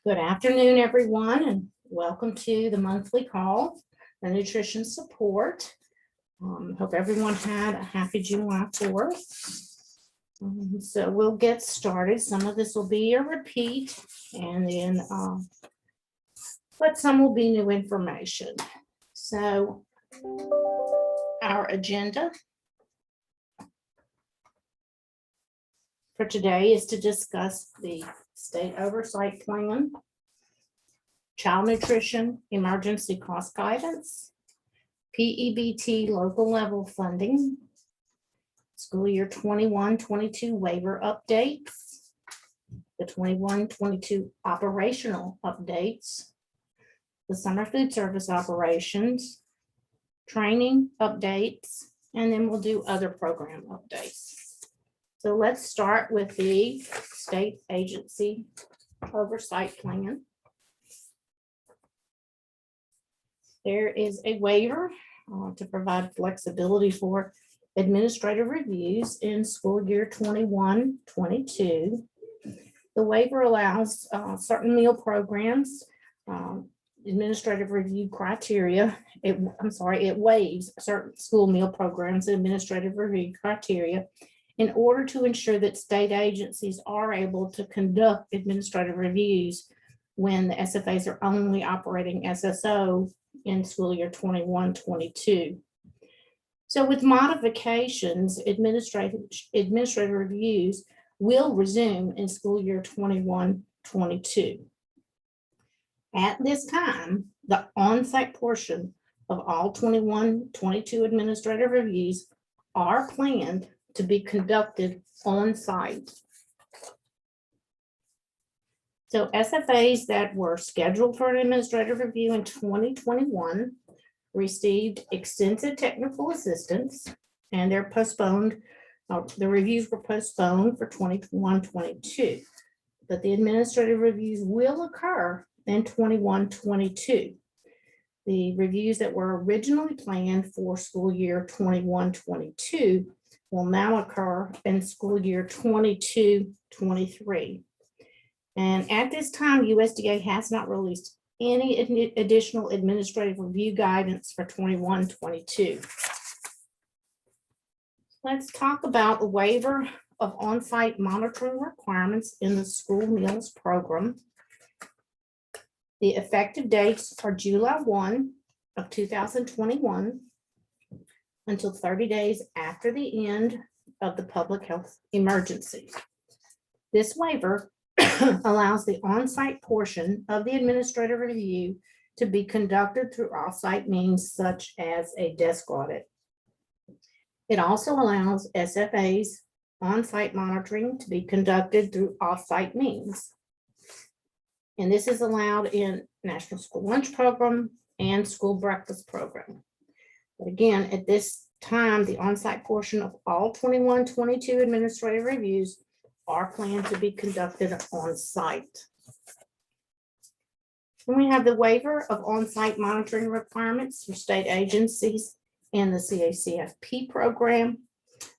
Good afternoon, everyone, and welcome to the monthly call, the nutrition support. Hope everyone had a happy July 4th. So we'll get started. Some of this will be a repeat, and then but some will be new information. So our agenda for today is to discuss the state oversight plan, child nutrition emergency cost guidance, P-EBT local level funding, school year 21-22 waiver updates, the 21-22 operational updates, the summer food service operations, training updates, and then we'll do other program updates. So let's start with the state agency oversight plan. There is a waiver to provide flexibility for administrative reviews in school year 21-22. The waiver allows certain meal programs, administrative review criteria. It waives certain school meal programs and administrative review criteria in order to ensure that state agencies are able to conduct administrative reviews when the SFAs are only operating SSO in school year 21-22. So with modifications, administrative reviews will resume in school year 21-22. At this time, the on-site portion of all 21-22 administrative reviews are planned to be conducted on site. So SFAs that were scheduled for an administrative review in 2021 received extensive technical assistance, and they're postponed. The reviews were postponed for 21-22, but the administrative reviews will occur in 21-22. The reviews that were originally planned for school year 21-22 will now occur in school year 22-23. And at this time, USDA has not released any additional administrative review guidance for 21-22. Let's talk about the waiver of on-site monitoring requirements in the school meals program. The effective dates are July 1 of 2021 until 30 days after the end of the public health emergency. This waiver allows the on-site portion of the administrative review to be conducted through off-site means such as a desk audit. It also allows SFAs on-site monitoring to be conducted through off-site means. And this is allowed in National School Lunch Program and School Breakfast Program. But again, at this time, the on-site portion of all 21-22 administrative reviews are planned to be conducted on site. And we have the waiver of on-site monitoring requirements for state agencies in the CACFP program.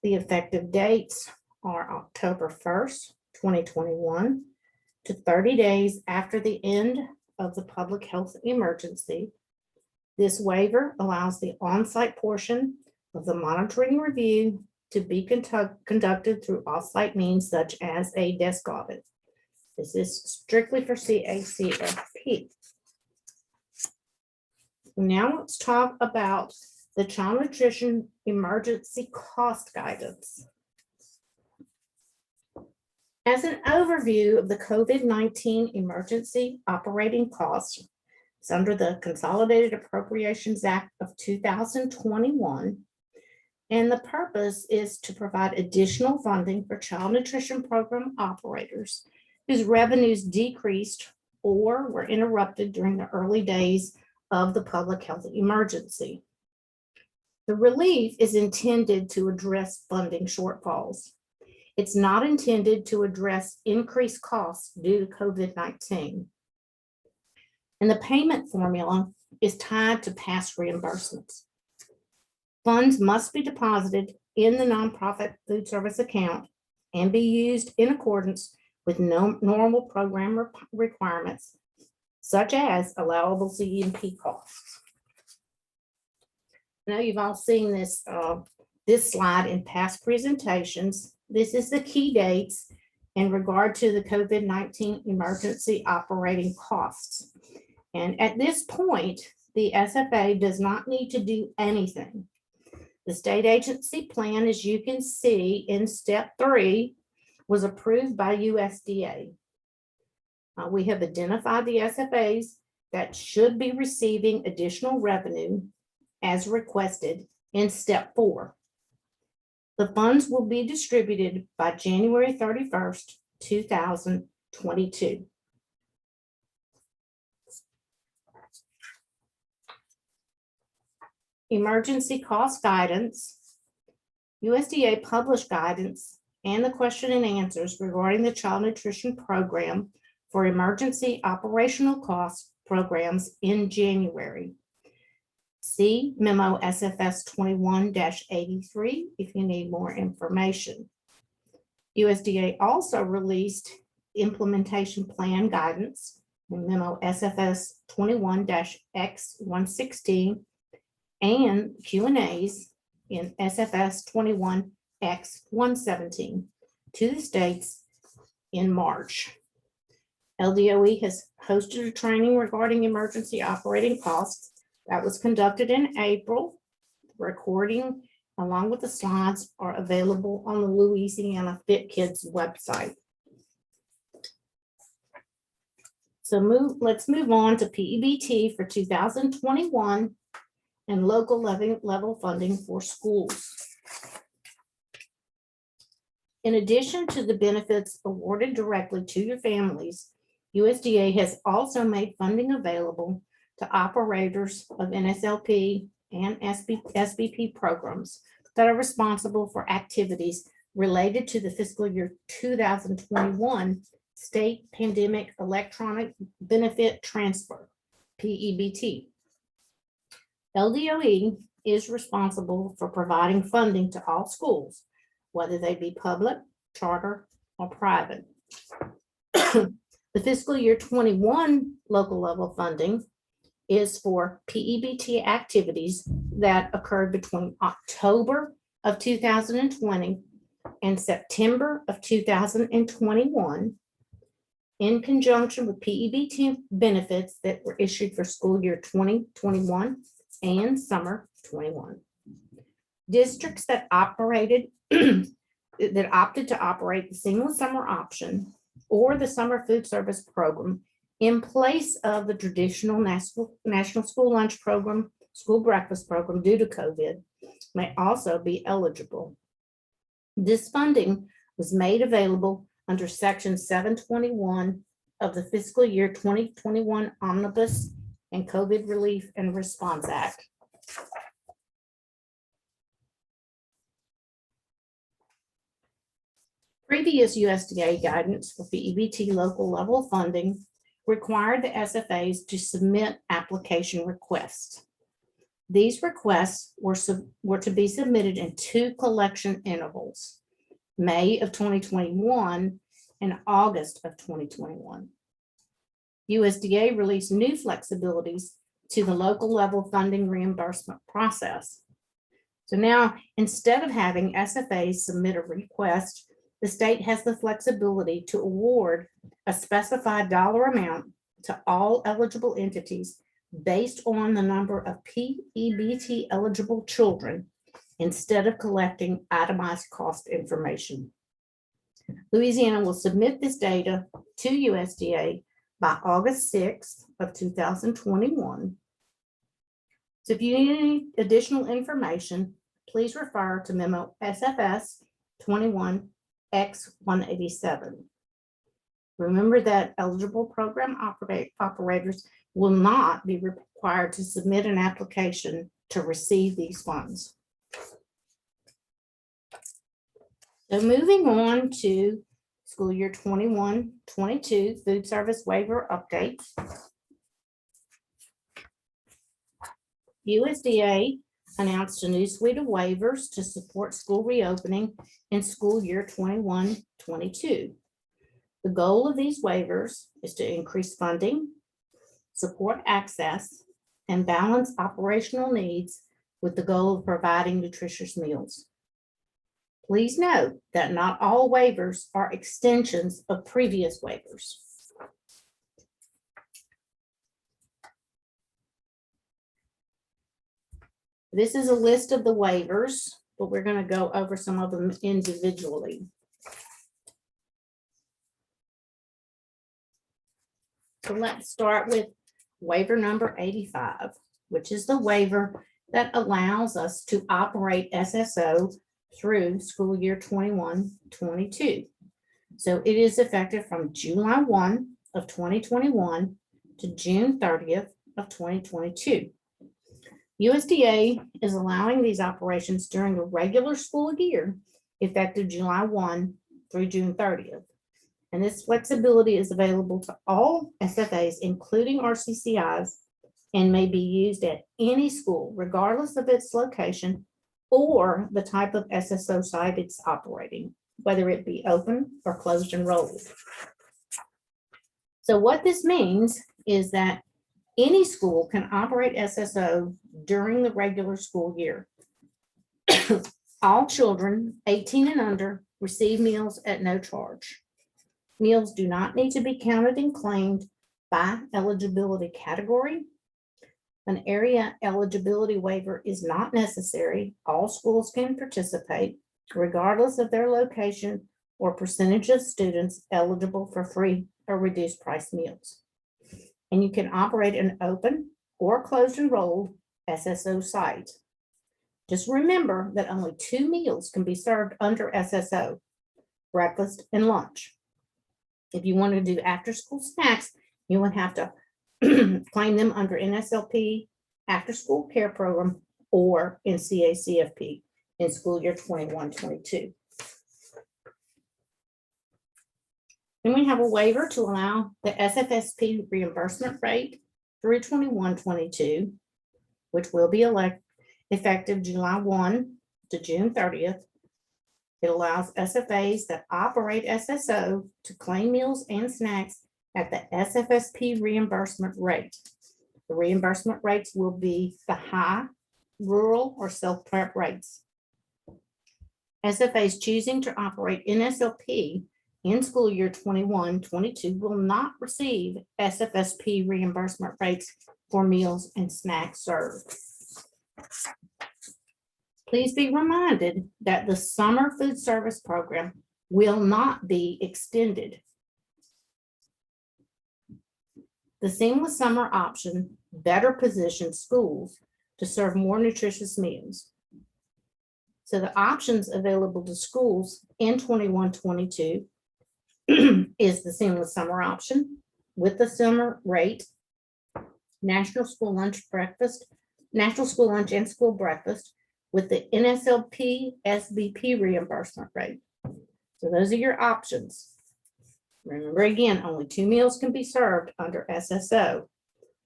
The effective dates are October 1st, 2021 to 30 days after the end of the public health emergency. This waiver allows the on-site portion of the monitoring review to be conducted through off-site means such as a desk audit. This is strictly for CACFP. Now let's talk about the child nutrition emergency cost guidance. As an overview of the COVID-19 emergency operating costs, it's under the Consolidated Appropriations Act of 2021. And the purpose is to provide additional funding for child nutrition program operators whose revenues decreased or were interrupted during the early days of the public health emergency. The relief is intended to address funding shortfalls. It's not intended to address increased costs due to COVID-19. And the payment formula is tied to past reimbursements. Funds must be deposited in the nonprofit food service account and be used in accordance with no normal program requirements, such as allowable CEP costs. Now you've all seen this, this slide in past presentations. This is the key dates in regard to the COVID-19 emergency operating costs. And at this point, the SFA does not need to do anything. The state agency plan, as you can see in step 3, was approved by USDA. We have identified the SFAs that should be receiving additional revenue as requested in step 4. The funds will be distributed by January 31st, 2022. Emergency cost guidance. USDA published guidance and the question and answers regarding the child nutrition program for emergency operational cost programs in January. See Memo SFS 21-83 if you need more information. USDA also released implementation plan guidance in Memo SFS 21-X116 and Q&As in SFS 21-X117 to the states in March. LDOE has hosted a training regarding emergency operating costs that was conducted in April. The recording along with the slides are available on the Louisiana Fit Kids website. So let's move on to P-EBT for 2021 and local level funding for schools. In addition to the benefits awarded directly to your families, USDA has also made funding available to operators of NSLP and SBP programs that are responsible for activities related to the fiscal year 2021 State Pandemic Electronic Benefit Transfer, P-EBT. LDOE is responsible for providing funding to all schools, whether they be public, charter, or private. The fiscal year 21 local level funding is for P-EBT activities that occurred between October of 2020 and September of 2021 in conjunction with P-EBT benefits that were issued for school year 2021 and summer 21. Districts that operated that opted to operate the single summer option or the summer food service program in place of the traditional national school lunch program, school breakfast program due to COVID may also be eligible. This funding was made available under Section 721 of the fiscal year 2021 Omnibus and COVID Relief and Response Act. Previous USDA guidance for P-EBT local level funding required the SFAs to submit application requests. These requests were to be submitted in 2 collection intervals, May of 2021 and August of 2021. USDA released new flexibilities to the local level funding reimbursement process. So now, instead of having SFAs submit a request, the state has the flexibility to award a specified dollar amount to all eligible entities based on the number of P-EBT eligible children instead of collecting itemized cost information. Louisiana will submit this data to USDA by August 6th of 2021. So if you need any additional information, please refer to Memo SFS 21-X187. Remember that eligible program operators will not be required to submit an application to receive these funds. So moving on to school year 21-22 food service waiver updates. USDA announced a new suite of waivers to support school reopening in school year 21-22. The goal of these waivers is to increase funding, support access, and balance operational needs with the goal of providing nutritious meals. Please note that not all waivers are extensions of previous waivers. This is a list of the waivers, but we're going to go over some of them individually. So let's start with waiver number 85, which is the waiver that allows us to operate SSO through school year 21-22. So it is effective from July 1 of 2021 to June 30th of 2022. USDA is allowing these operations during the regular school year, effective July 1 through June 30th. And this flexibility is available to all SFAs, including RCCIs, and may be used at any school, regardless of its location or the type of SSO site it's operating, whether it be open or closed enrolled. So what this means is that any school can operate SSO during the regular school year. All children 18 and under receive meals at no charge. Meals do not need to be counted and claimed by eligibility category. An area eligibility waiver is not necessary. All schools can participate, regardless of their location or percentage of students eligible for free or reduced price meals. And you can operate an open or closed enrolled SSO site. Just remember that only 2 meals can be served under SSO, breakfast and lunch. If you want to do after school snacks, you would have to claim them under NSLP, after school care program, or in CACFP in school year 21-22. Then we have a waiver to allow the SFSP reimbursement rate through 21-22, which will be effective July 1 to June 30th. It allows SFAs that operate SSO to claim meals and snacks at the SFSP reimbursement rate. The reimbursement rates will be the high, rural, or self-prep rates. SFAs choosing to operate NSLP in school year 21-22 will not receive SFSP reimbursement rates for meals and snacks served. Please be reminded that the summer food service program will not be extended. The seamless summer option better positions schools to serve more nutritious meals. So the options available to schools in 21-22 is the seamless summer option with the summer rate, national school lunch and school breakfast with the NSLP SBP reimbursement rate. So those are your options. Remember again, only 2 meals can be served under SSO.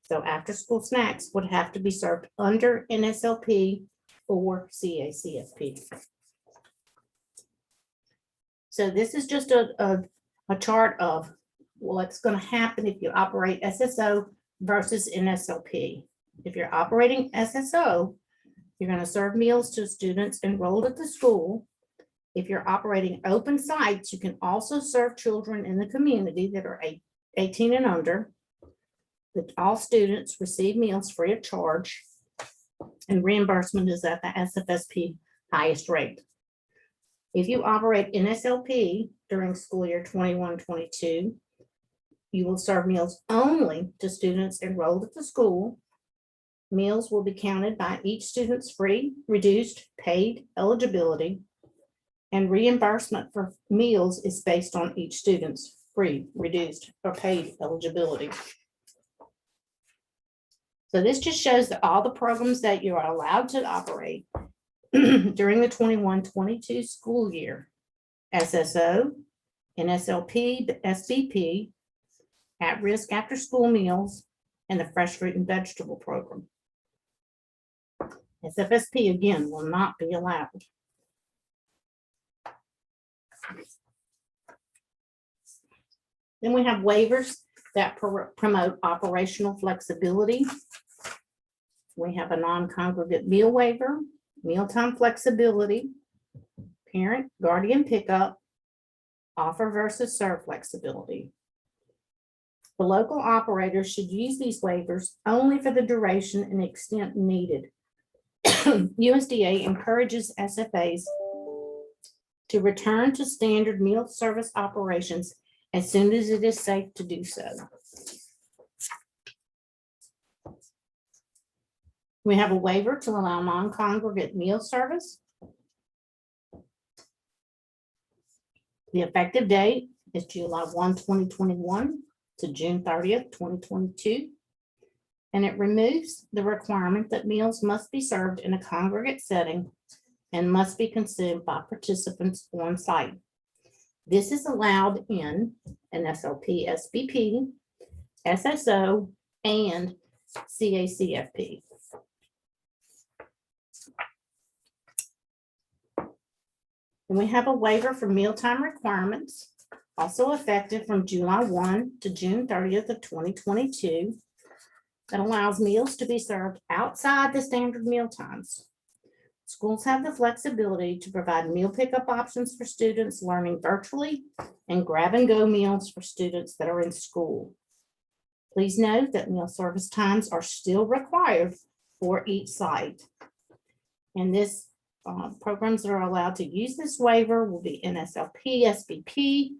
So after school snacks would have to be served under NSLP or CACFP. So this is just a chart of what's going to happen if you operate SSO versus NSLP. If you're operating SSO, you're going to serve meals to students enrolled at the school. If you're operating open sites, you can also serve children in the community that are 18 and under. That all students receive meals free of charge, and reimbursement is at the SFSP highest rate. If you operate NSLP during school year 21-22, you will serve meals only to students enrolled at the school. Meals will be counted by each student's free, reduced, paid eligibility, and reimbursement for meals is based on each student's free, reduced, or paid eligibility. So this just shows that all the programs that you are allowed to operate during the 21-22 school year: SSO, NSLP, the SBP, at-risk after-school meals, and the fresh fruit and vegetable program. SFSP, again, will not be allowed. Then we have waivers that promote operational flexibility. We have a non-congregate meal waiver, mealtime flexibility, parent guardian pickup, offer versus serve flexibility. The local operators should use these waivers only for the duration and extent needed. USDA encourages SFAs to return to standard meal service operations as soon as it is safe to do so. We have a waiver to allow non-congregate meal service. The effective date is July 1, 2021 to June 30th, 2022. And it removes the requirement that meals must be served in a congregate setting and must be consumed by participants on site. This is allowed in an SLP, SBP, SSO, and CACFP. And we have a waiver for mealtime requirements, also effective from July 1 to June 30th of 2022, that allows meals to be served outside the standard meal times. Schools have the flexibility to provide meal pickup options for students learning virtually and grab-and-go meals for students that are in school. Please note that meal service times are still required for each site. And this programs that are allowed to use this waiver will be NSLP, SBP,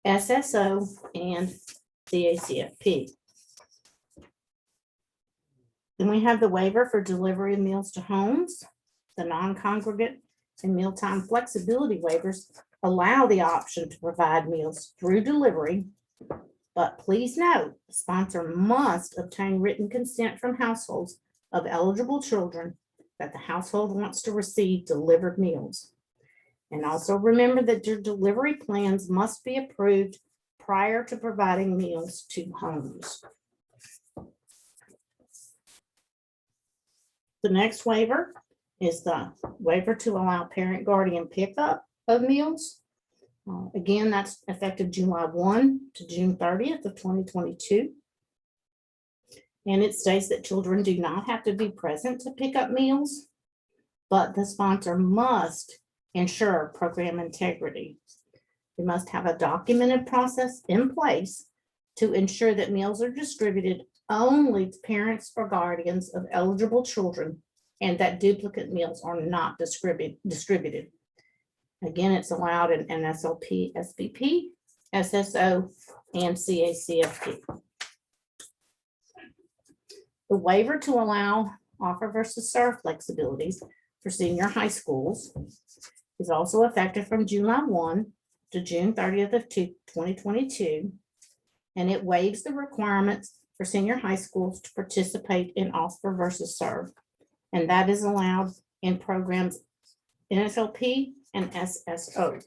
SSO, and CACFP. Then we have the waiver for delivery of meals to homes. The non-congregate and mealtime flexibility waivers allow the option to provide meals through delivery, but please note, the sponsor must obtain written consent from households of eligible children that the household wants to receive delivered meals. And also remember that your delivery plans must be approved prior to providing meals to homes. The next waiver is the waiver to allow parent guardian pickup of meals. Again, that's effective July 1 to June 30th of 2022. And it states that children do not have to be present to pick up meals, but the sponsor must ensure program integrity. They must have a documented process in place to ensure that meals are distributed only to parents or guardians of eligible children and that duplicate meals are not distributed. Again, it's allowed in NSLP, SBP, SSO, and CACFP. The waiver to allow offer versus serve flexibilities for senior high schools is also effective from July 1 to June 30th of 2022. And it waives the requirements for senior high schools to participate in offer versus serve. And that is allowed in programs NSLP and SSO.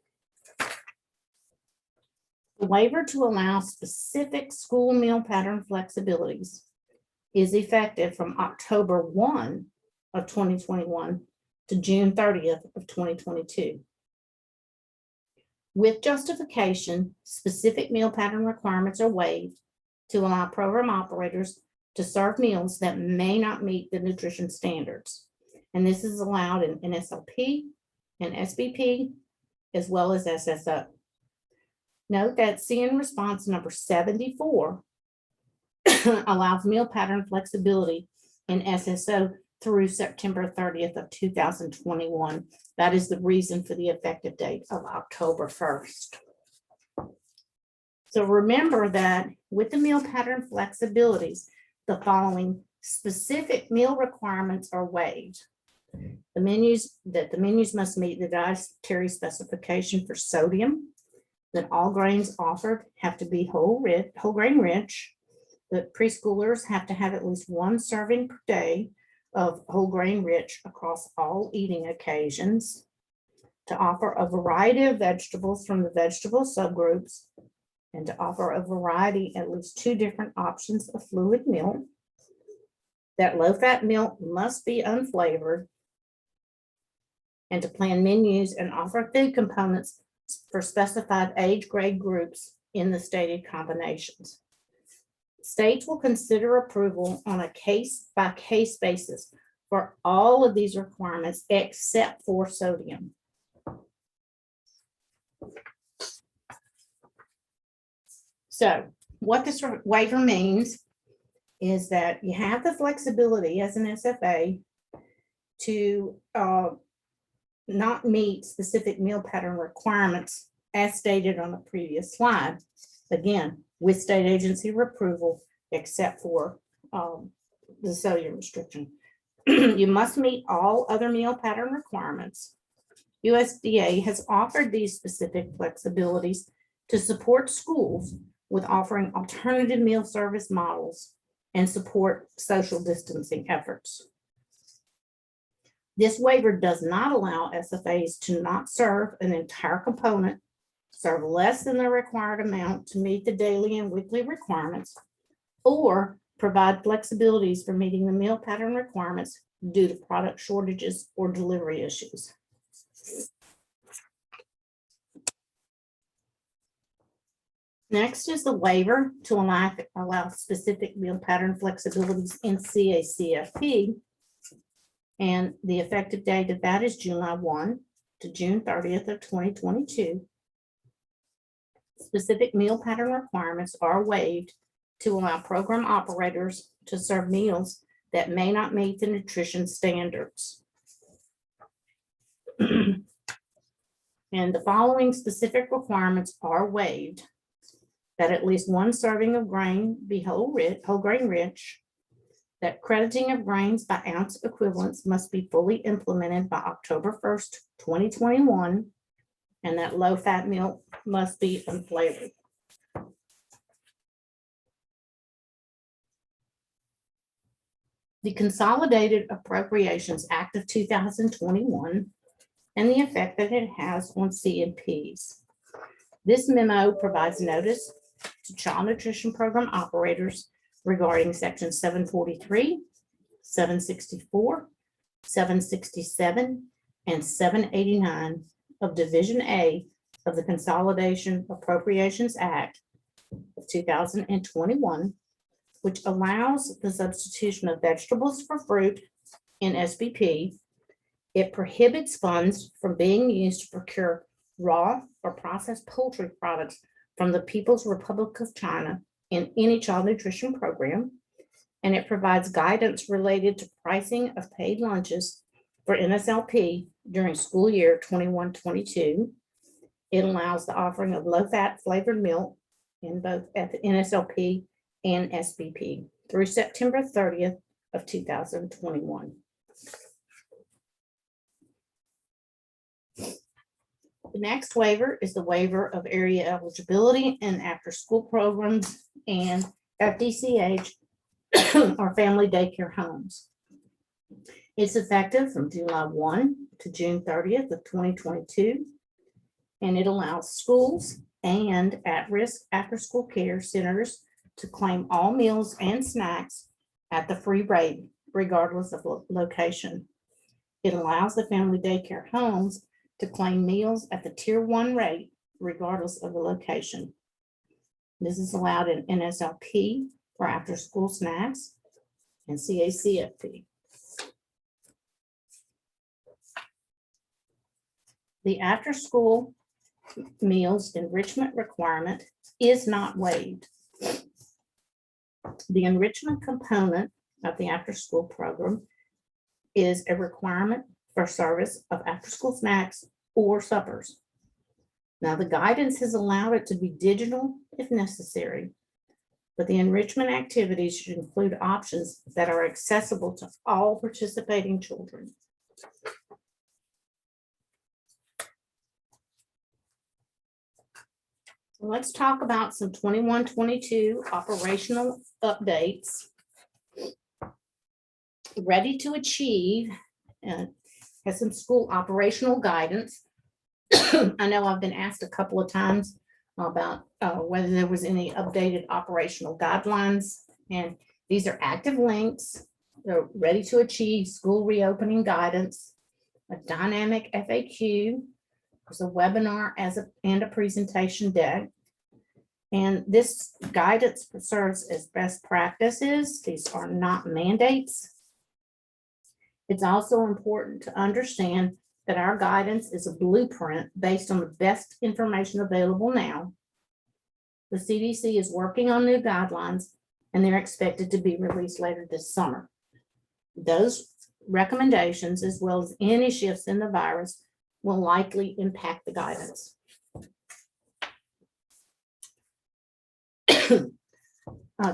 The waiver to allow specific school meal pattern flexibilities is effective from October 1 of 2021 to June 30th of 2022. With justification, specific meal pattern requirements are waived to allow program operators to serve meals that may not meet the nutrition standards. And this is allowed in NSLP and SBP, as well as SSO. Note that CN response number 74 allows meal pattern flexibility in SSO through September 30th of 2021. That is the reason for the effective date of October 1st. So remember that with the meal pattern flexibilities, the following specific meal requirements are waived. The menus must meet the dietary specification for sodium, that all grains offered have to be whole grain rich, that preschoolers have to have at least one serving per day of whole grain rich across all eating occasions, to offer a variety of vegetables from the vegetable subgroups, and to offer a variety, at least 2 different options of fluid milk, that low-fat milk must be unflavored, and to plan menus and offer food components for specified age grade groups in the stated combinations. States will consider approval on a case-by-case basis for all of these requirements except for sodium. So what this waiver means is that you have the flexibility as an SFA to not meet specific meal pattern requirements as stated on the previous slide. Again, with state agency approval, except for the sodium restriction. You must meet all other meal pattern requirements. USDA has offered these specific flexibilities to support schools with offering alternative meal service models and support social distancing efforts. This waiver does not allow SFAs to not serve an entire component, serve less than the required amount to meet the daily and weekly requirements, or provide flexibilities for meeting the meal pattern requirements due to product shortages or delivery issues. Next is the waiver to allow specific meal pattern flexibilities in CACFP. And the effective date of that is July 1 to June 30th of 2022. Specific meal pattern requirements are waived to allow program operators to serve meals that may not meet the nutrition standards. And the following specific requirements are waived: that at least one serving of grain be whole grain rich, that crediting of grains by ounce equivalents must be fully implemented by October 1st, 2021, and that low-fat milk must be unflavored. The Consolidated Appropriations Act of 2021 and the effect that it has on C&Ps. This memo provides notice to child nutrition program operators regarding section 743, 764, 767, and 789 of Division A of the Consolidation Appropriations Act of 2021, which allows the substitution of vegetables for fruit in SBP. It prohibits funds from being used to procure raw or processed poultry products from the People's Republic of China in any child nutrition program, and it provides guidance related to pricing of paid lunches for NSLP during school year 21-22. It allows the offering of low-fat flavored milk in both NSLP and SBP through September 30th of 2021. The next waiver is the waiver of area eligibility and after-school programs and FDCH or family daycare homes. It's effective from July 1 to June 30th of 2022, and it allows schools and at-risk after-school care centers to claim all meals and snacks at the free rate, regardless of location. It allows the family daycare homes to claim meals at the tier 1 rate, regardless of the location. This is allowed in NSLP for after school snacks and CACFP. The after school meals enrichment requirement is not waived. The enrichment component of the after school program is a requirement for service of after school snacks or suppers. Now, the guidance has allowed it to be digital if necessary, but the enrichment activities should include options that are accessible to all participating children. So let's talk about some 21-22 operational updates. Ready to Achieve has some school operational guidance. I know I've been asked a couple of times about whether there was any updated operational guidelines, and these are active links. They're Ready to Achieve school reopening guidance, a dynamic FAQ, there's a webinar and a presentation deck. And this guidance serves as best practices. These are not mandates. It's also important to understand that our guidance is a blueprint based on the best information available now. The CDC is working on new guidelines, and they're expected to be released later this summer. Those recommendations, as well as any shifts in the virus, will likely impact the guidance.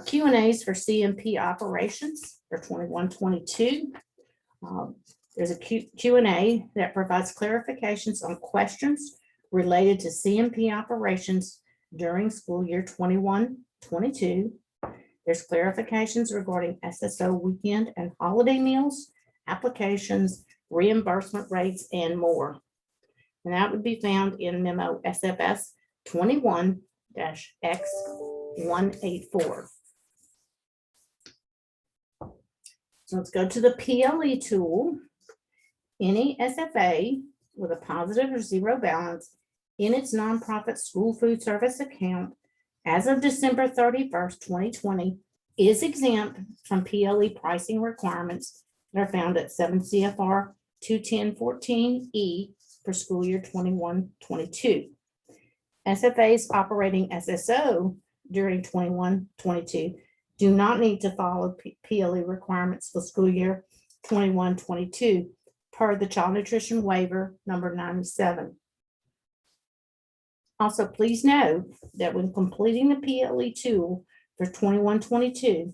Q&As for CMP operations for 21-22. There's a Q&A that provides clarifications on questions related to CMP operations during school year 21-22. There's clarifications regarding SSO weekend and holiday meals, applications, reimbursement rates, and more. And that would be found in memo SFS 21-X184. So let's go to the PLE tool. Any SFA with a positive or zero balance in its nonprofit school food service account as of December 31st, 2020 is exempt from PLE pricing requirements that are found at 7 CFR 21014E for school year 21-22. SFAs operating SSO during 21-22 do not need to follow PLE requirements for school year 21-22 per the Child Nutrition Waiver number 97. Also, please note that when completing the PLE tool for 21-22,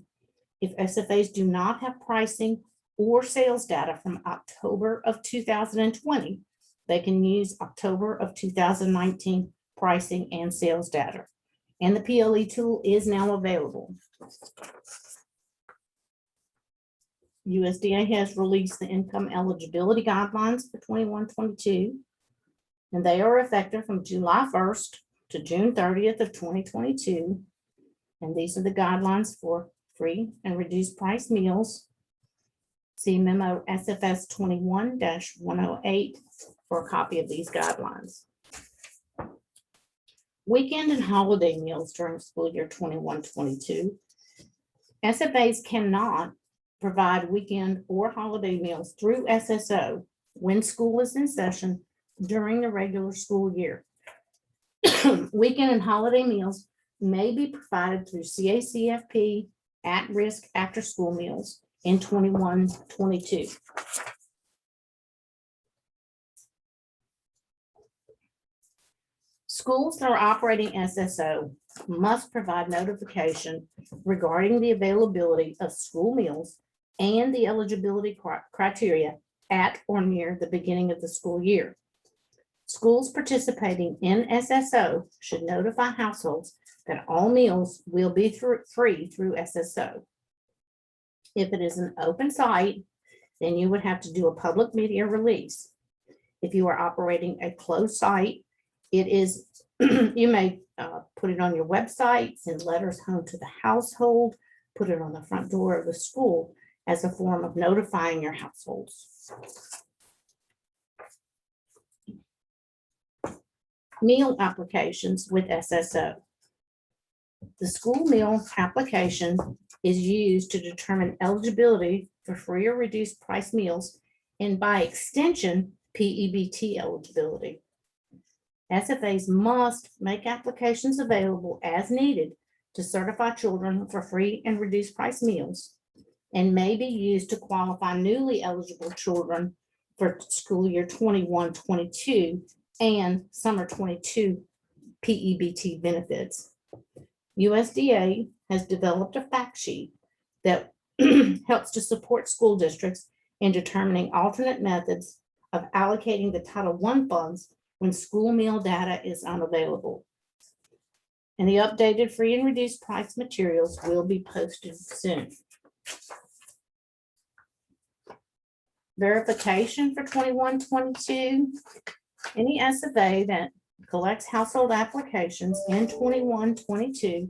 if SFAs do not have pricing or sales data from October of 2020, they can use October of 2019 pricing and sales data. And the PLE tool is now available. USDA has released the income eligibility guidelines for 21-22, and they are effective from July 1st to June 30th of 2022. And these are the guidelines for free and reduced price meals. See memo SFS 21-108 for a copy of these guidelines. Weekend and holiday meals during school year 21-22. SFAs cannot provide weekend or holiday meals through SSO when school is in session during the regular school year. Weekend and holiday meals may be provided through CACFP at-risk after-school meals in 21-22. Schools that are operating SSO must provide notification regarding the availability of school meals and the eligibility criteria at or near the beginning of the school year. Schools participating in SSO should notify households that all meals will be free through SSO. If it is an open site, then you would have to do a public media release. If you are operating a closed site, it is, you may put it on your website, send letters home to the household, put it on the front door of the school as a form of notifying your households. Meal applications with SSO. The school meal application is used to determine eligibility for free or reduced price meals and by extension, P-EBT eligibility. SFAs must make applications available as needed to certify children for free and reduced price meals and may be used to qualify newly eligible children for school year 21-22 and summer 22 P-EBT benefits. USDA has developed a fact sheet that helps to support school districts in determining alternate methods of allocating the Title I funds when school meal data is unavailable. And the updated free and reduced price materials will be posted soon. Verification for 21-22. Any SFA that collects household applications in 21-22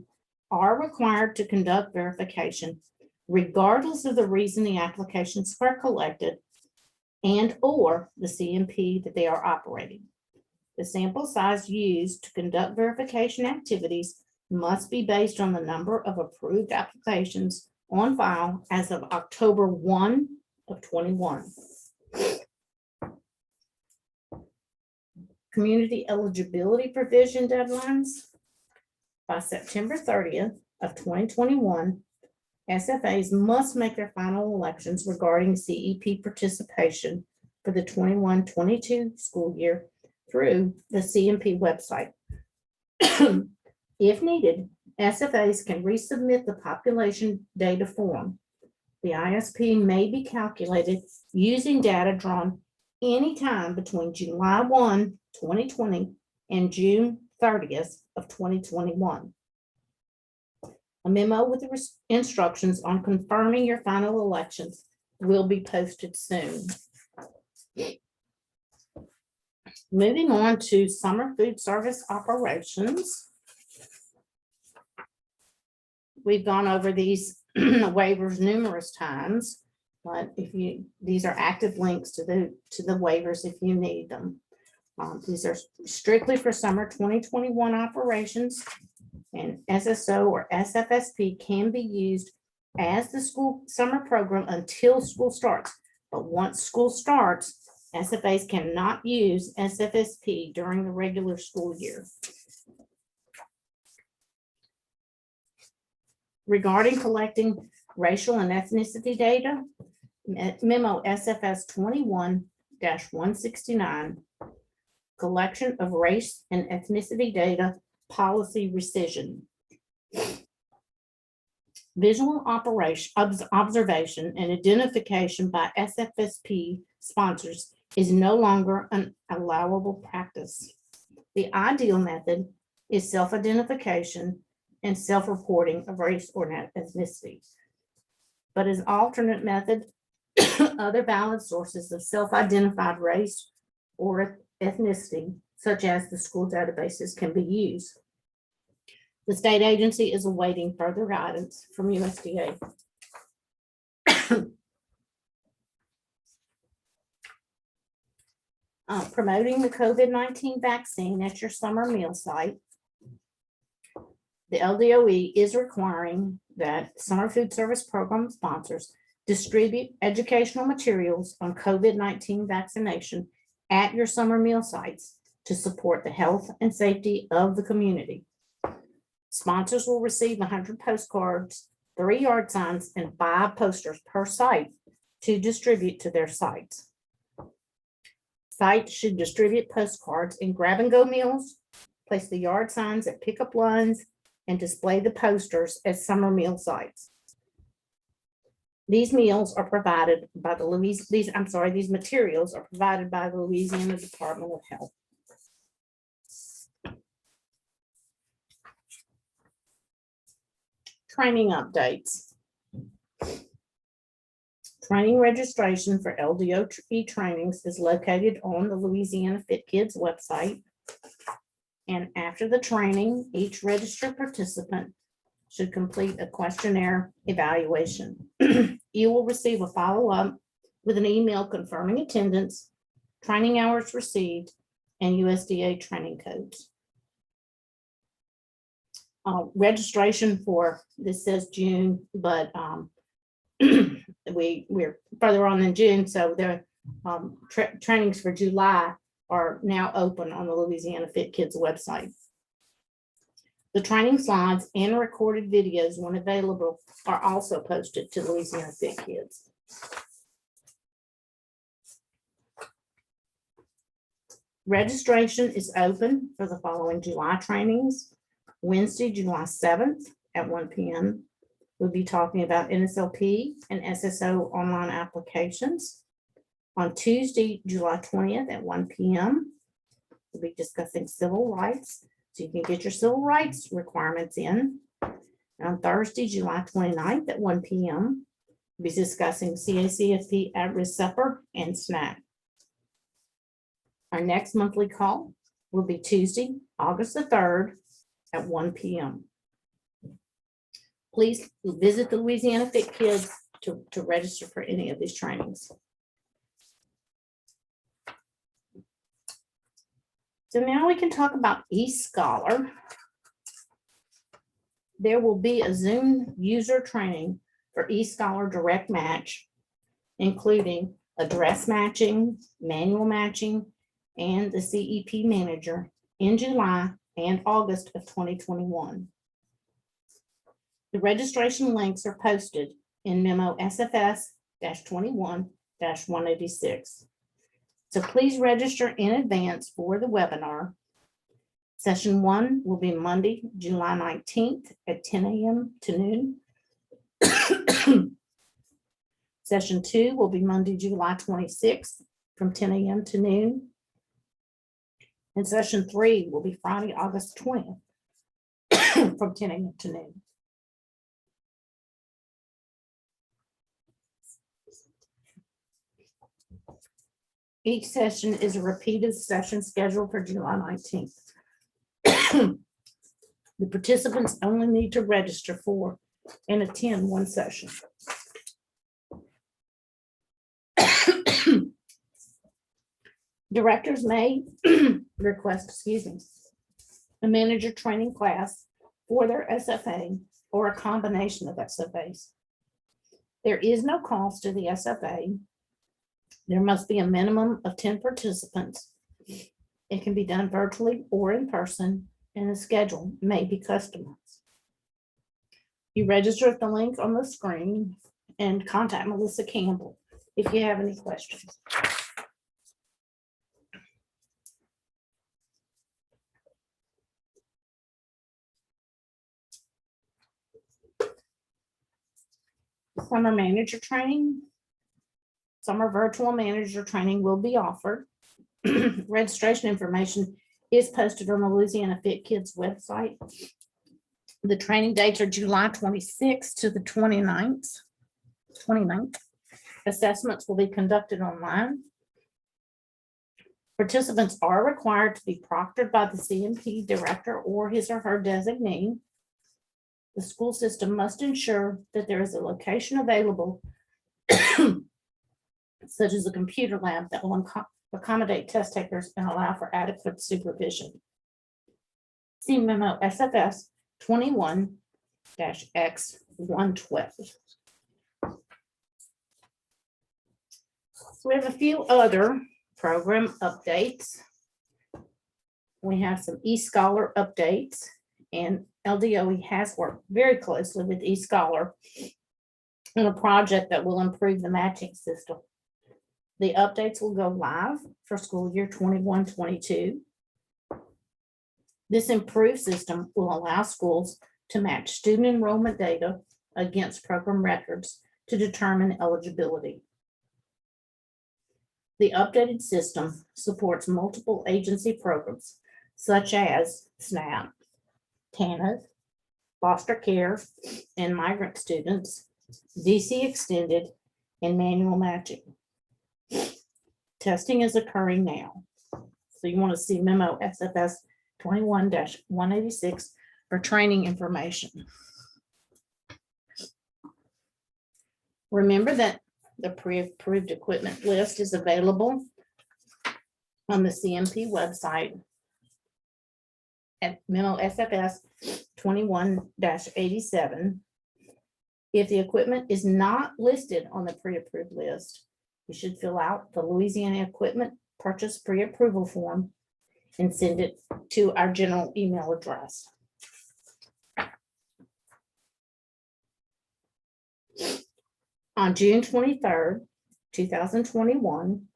are required to conduct verification regardless of the reason the applications were collected and or the CMP that they are operating. The sample size used to conduct verification activities must be based on the number of approved applications on file as of October 1 of 21. Community eligibility provision deadlines. By September 30th of 2021, SFAs must make their final elections regarding CEP participation for the 21-22 school year through the CMP website. If needed, SFAs can resubmit the population data form. The ISP may be calculated using data drawn anytime between July 1, 2020 and June 30th of 2021. A memo with the instructions on confirming your final elections will be posted soon. Moving on to summer food service operations. We've gone over these waivers numerous times, but these are active links to the waivers if you need them. These are strictly for summer 2021 operations, and SSO or SFSP can be used as the school summer program until school starts. But once school starts, SFAs cannot use SFSP during the regular school year. Regarding collecting racial and ethnicity data, memo SFS 21-169, collection of race and ethnicity data policy rescission. Visual observation and identification by SFSP sponsors is no longer an allowable practice. The ideal method is self-identification and self-reporting of race or ethnicity. But as alternate method, other valid sources of self-identified race or ethnicity, such as the school databases, can be used. The state agency is awaiting further guidance from USDA. Promoting the COVID-19 vaccine at your summer meal site. The LDOE is requiring that summer food service program sponsors distribute educational materials on COVID-19 vaccination at your summer meal sites to support the health and safety of the community. Sponsors will receive 100 postcards, 3 yard signs, and 5 posters per site to distribute to their sites. Sites should distribute postcards in grab-and-go meals, place the yard signs at pickup lines, and display the posters at summer meal sites. These meals are provided by these materials are provided by the Louisiana Department of Health. Training updates. Training registration for LDOE trainings is located on the Louisiana Fit Kids website. And after the training, each registered participant should complete a questionnaire evaluation. You will receive a follow-up with an email confirming attendance, training hours received, and USDA training codes. Registration for, this says June, but we're further on in June, so the trainings for July are now open on the Louisiana Fit Kids website. The training slides and recorded videos, when available, are also posted to Louisiana Fit Kids. Registration is open for the following July trainings. Wednesday, July 7th at 1 p.m. We'll be talking about NSLP and SSO online applications. On Tuesday, July 20th at 1 p.m., we'll be discussing civil rights, so you can get your civil rights requirements in. And on Thursday, July 29th at 1 p.m., we'll be discussing CACFP at-risk supper and snack. Our next monthly call will be Tuesday, August the 3rd at 1 p.m. Please visit the Louisiana Fit Kids to register for any of these trainings. So now we can talk about eScholar. There will be a Zoom user training for eScholar Direct Match, including address matching, manual matching, and the CEP manager in July and August of 2021. The registration links are posted in memo SFS-21-186. So please register in advance for the webinar. Session 1 will be Monday, July 19th at 10 a.m. to noon. Session 2 will be Monday, July 26th from 10 a.m. to noon. And session 3 will be Friday, August 20th from 10 a.m. to noon. Each session is a repeated session scheduled for July 19th. The participants only need to register for and attend one session. Directors may request, a manager training class for their SFA or a combination of SFAs. There is no cost to the SFA. There must be a minimum of 10 participants. It can be done virtually or in person, and the schedule may be customized. You register at the link on the screen and contact Melissa Campbell if you have any questions. Summer manager training. Summer virtual manager training will be offered. Registration information is posted on the Louisiana Fit Kids website. The training dates are July 26th to the 29th. Assessments will be conducted online. Participants are required to be proctored by the CMP director or his or her designee. The school system must ensure that there is a location available, such as a computer lab, that will accommodate test takers and allow for adequate supervision. See memo SFS 21-X112. So we have a few other program updates. We have some eScholar updates, and LDOE has worked very closely with eScholar on a project that will improve the matching system. The updates will go live for school year 21-22. This improved system will allow schools to match student enrollment data against program records to determine eligibility. The updated system supports multiple agency programs such as SNAP, TANF, foster care, and migrant students, DC Extended, and manual matching. Testing is occurring now. So you want to see memo SFS 21-186 for training information. Remember that the pre-approved equipment list is available on the CMP website at memo SFS 21-87. If the equipment is not listed on the pre-approved list, you should fill out the Louisiana Equipment Purchase Pre-Approval Form and send it to our general email address. On June 23rd, 2021,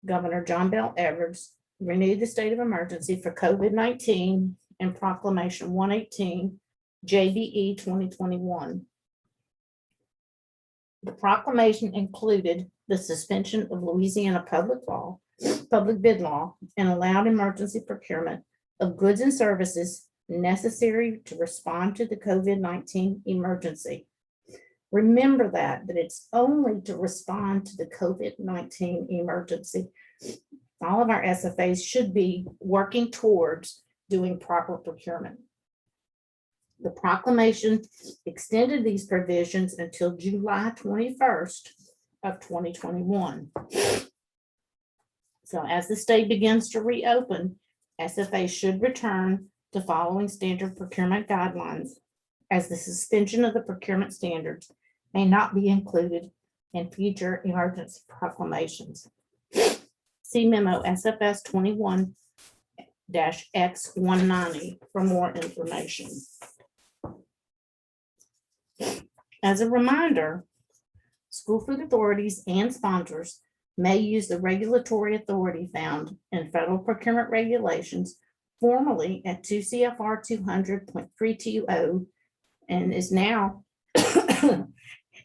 Governor John Bell Edwards renewed the state of emergency for COVID-19 and Proclamation 118 JBE 2021. The proclamation included the suspension of Louisiana public bid law, and allowed emergency procurement of goods and services necessary to respond to the COVID-19 emergency. Remember that it's only to respond to the COVID-19 emergency. All of our SFAs should be working towards doing proper procurement. The proclamation extended these provisions until July 21st of 2021. So as the state begins to reopen, SFA should return to following standard procurement guidelines as the suspension of the procurement standards may not be included in future emergency proclamations. See memo SFS 21-X190 for more information. As a reminder, school food authorities and sponsors may use the regulatory authority found in federal procurement regulations, formerly at 2 CFR 200.320 and is now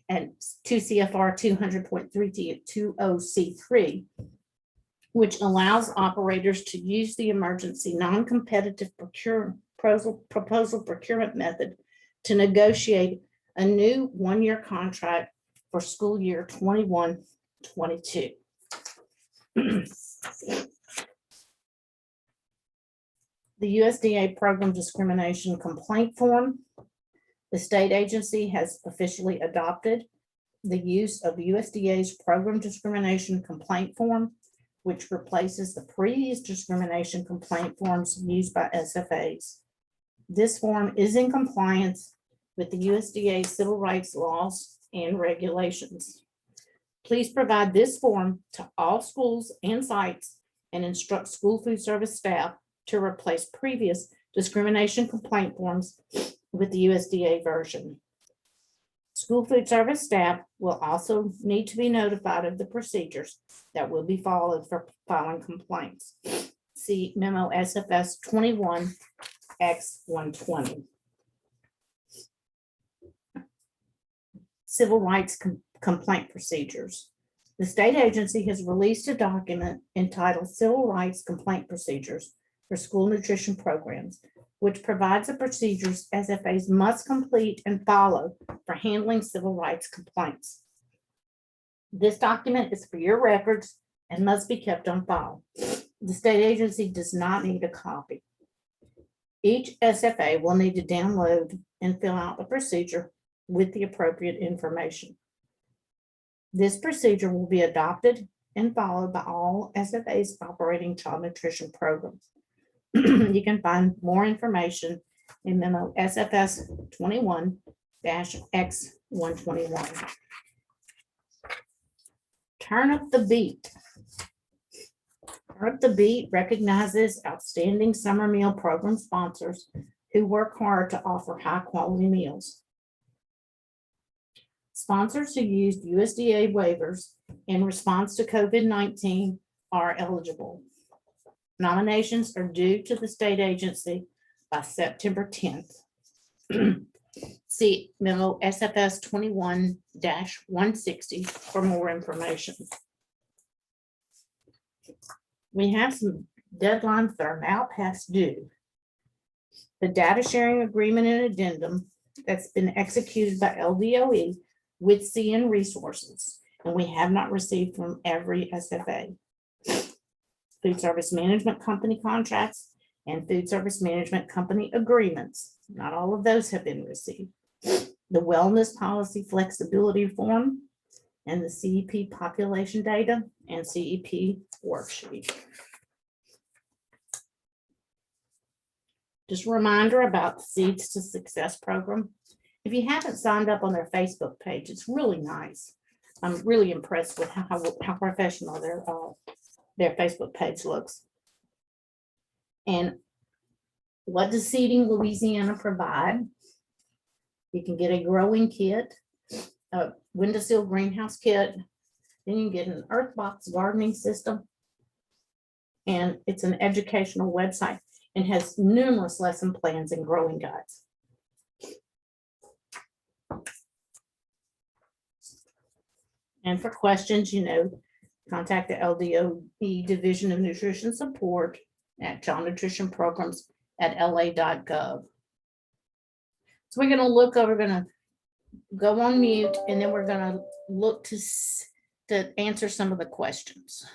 at 2 CFR 200.320C3, which allows operators to use the emergency non-competitive proposal procurement method to negotiate a new one-year contract for school year 21-22. The USDA Program Discrimination Complaint Form. The state agency has officially adopted the use of USDA's Program Discrimination Complaint Form, which replaces the previous discrimination complaint forms used by SFAs. This form is in compliance with the USDA civil rights laws and regulations. Please provide this form to all schools and sites and instruct school food service staff to replace previous discrimination complaint forms with the USDA version. School food service staff will also need to be notified of the procedures that will be followed for filing complaints. See memo SFS 21-X120. Civil rights complaint procedures. The state agency has released a document entitled Civil Rights Complaint Procedures for School Nutrition Programs, which provides the procedures SFAs must complete and follow for handling civil rights complaints. This document is for your records and must be kept on file. The state agency does not need a copy. Each SFA will need to download and fill out the procedure with the appropriate information. This procedure will be adopted and followed by all SFAs operating child nutrition programs. You can find more information in memo SFS 21-X121. Turnip the Beet. Turnip the Beet recognizes outstanding summer meal program sponsors who work hard to offer high quality meals. Sponsors who used USDA waivers in response to COVID-19 are eligible. Nominations are due to the state agency by September 10th. See memo SFS 21-160 for more information. We have some deadlines that are now past due. The data sharing agreement and addendum that's been executed by LDOE with CN Resources, and we have not received from every SFA. Food Service Management Company contracts and Food Service Management Company agreements. Not all of those have been received. The Wellness Policy Flexibility Form and the CEP population data and CEP worksheet. Just a reminder about the Seeds to Success program. If you haven't signed up on their Facebook page, it's really nice. I'm really impressed with how professional their Facebook page looks. And what does Seeding Louisiana provide? You can get a growing kit, a windowsill greenhouse kit, then you can get an earth box gardening system, and it's an educational website and has numerous lesson plans and growing guides. And for questions, contact the LDOE Division of Nutrition Support at Child Nutrition Programs at la.gov. So we're going to go on mute, and then we're going to look to answer some of the questions.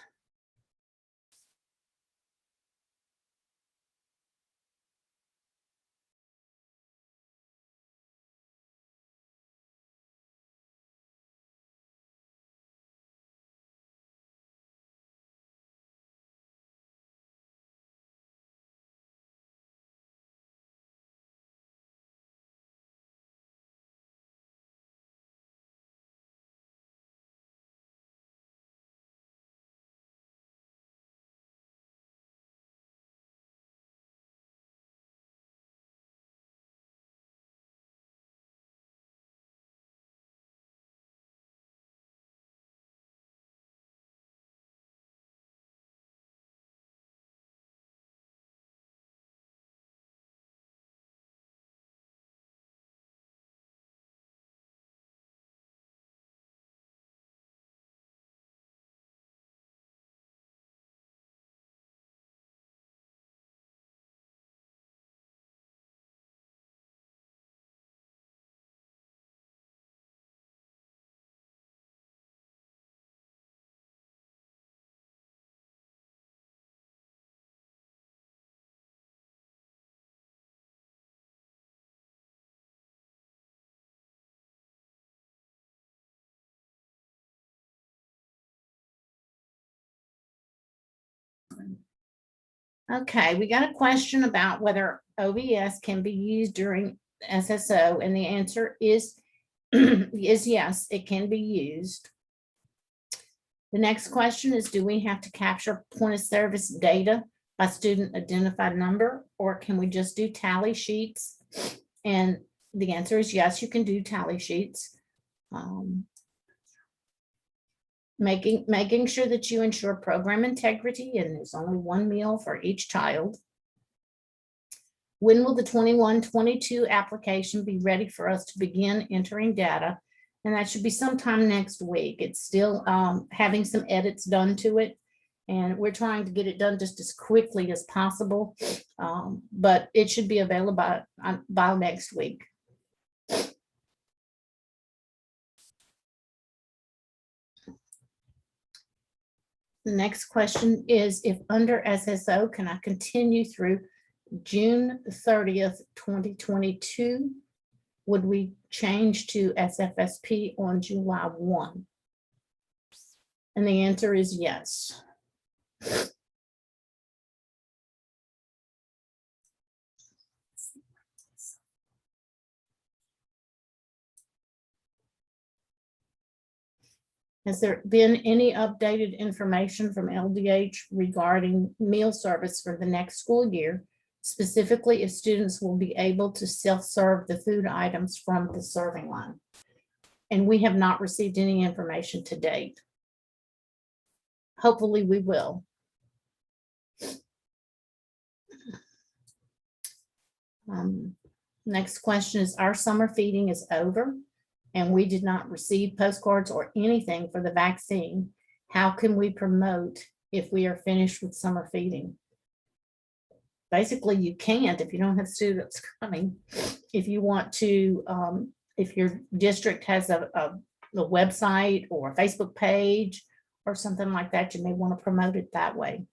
Okay, we got a question about whether OVS can be used during SSO, and the answer is is yes, it can be used. The next question is, do we have to capture point of service data by student identified number, or can we just do tally sheets? And the answer is yes, you can do tally sheets. Making sure that you ensure program integrity, and there's only one meal for each child. When will the 21-22 application be ready for us to begin entering data? And that should be sometime next week. It's still having some edits done to it, and we're trying to get it done just as quickly as possible. But it should be available by next week. The next question is, if under SSO, can I continue through June 30th, 2022? Would we change to SFSP on July 1? And the answer is yes. Has there been any updated information from LDH regarding meal service for the next school year, specifically if students will be able to self-serve the food items from the serving line? And we have not received any information to date. Hopefully we will. Next question is, our summer feeding is over and we did not receive postcards or anything for the vaccine. How can we promote if we are finished with summer feeding? Basically, you can't if you don't have students coming. If you want to, if your district has a website or a Facebook page or something like that, you may want to promote it that way.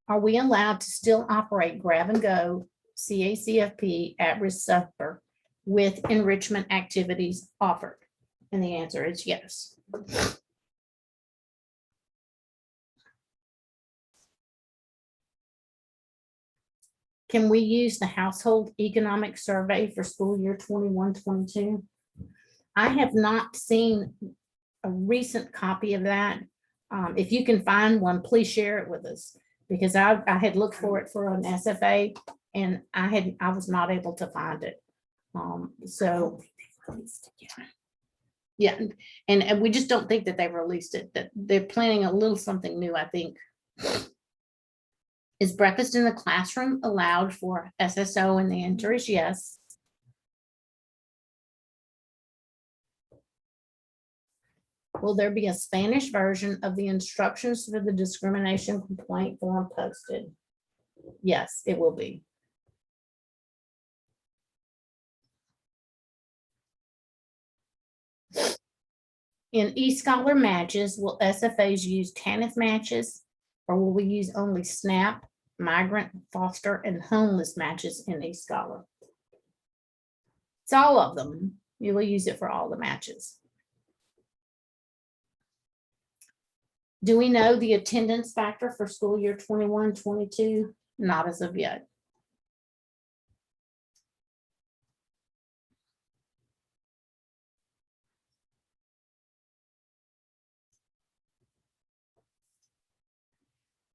Are we allowed to still operate grab and go CACFP at-risk supper with enrichment activities offered? And the answer is yes. Can we use the household economic survey for school year 21-22? I have not seen a recent copy of that. If you can find one, please share it with us, because I had looked for it for an SFA and I was not able to find it. So yeah, and we just don't think that they've released it, that they're planning a little something new, I think. Is breakfast in the classroom allowed for SSO? And the answer is yes. Will there be a Spanish version of the instructions for the discrimination complaint form posted? Yes, it will be. In eScholar matches, will SFAs use TANF matches, or will we use only SNAP, migrant, foster, and homeless matches in eScholar? It's all of them. You will use it for all the matches. Do we know the attendance factor for school year 21-22? Not as of yet.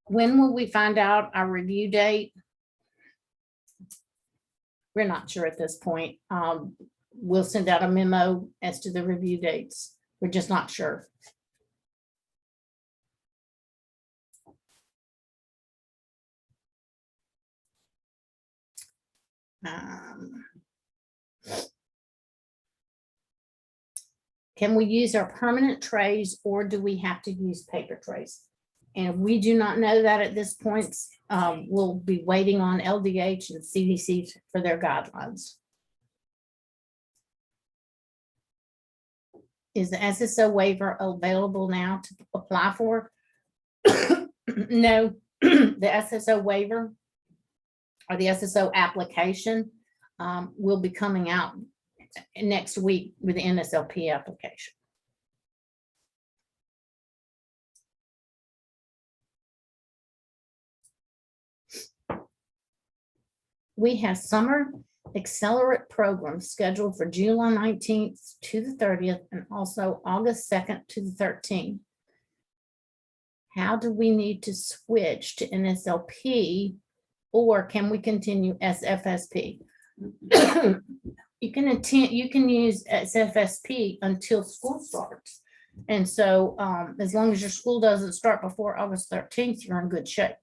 When will we find out our review date? We're not sure at this point. We'll send out a memo as to the review dates. We're just not sure. Can we use our permanent trays, or do we have to use paper trays? And we do not know that at this point. We'll be waiting on LDH and CDC for their guidelines. Is the SSO waiver available now to apply for? No, the SSO waiver or the SSO application will be coming out next week with the NSLP application. we have summer accelerate programs scheduled for July 19th to the 30th and also August 2nd to the 13th. How do we need to switch to NSLP, or can we continue SFSP? You can use SFSP until school starts. And so as long as your school doesn't start before August 13th, you're in good shape.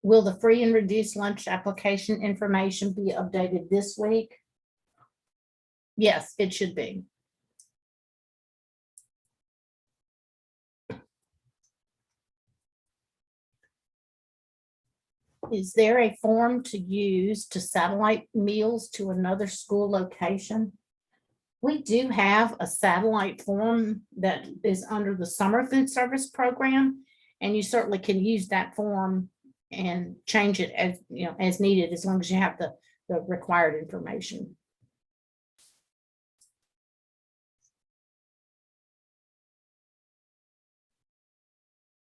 Will the free and reduced lunch application information be updated this week? Yes, it should be. Is there a form to use to satellite meals to another school location? We do have a satellite form that is under the summer food service program, and you certainly can use that form and change it as as needed, as long as you have the required information.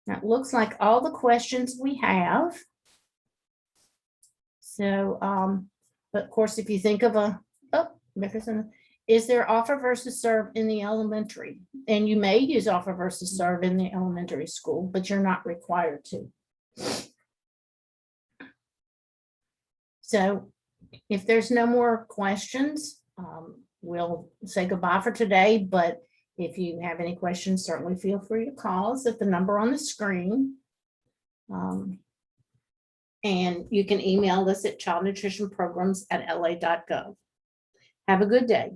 Now, it looks like all the questions we have. So, but of course, if you think of is there offer versus serve in the elementary? And you may use offer versus serve in the elementary school, but you're not required to. So if there's no more questions, we'll say goodbye for today. But if you have any questions, certainly feel free to call us at the number on the screen. And you can email us at childnutritionprograms@la.gov. Have a good day.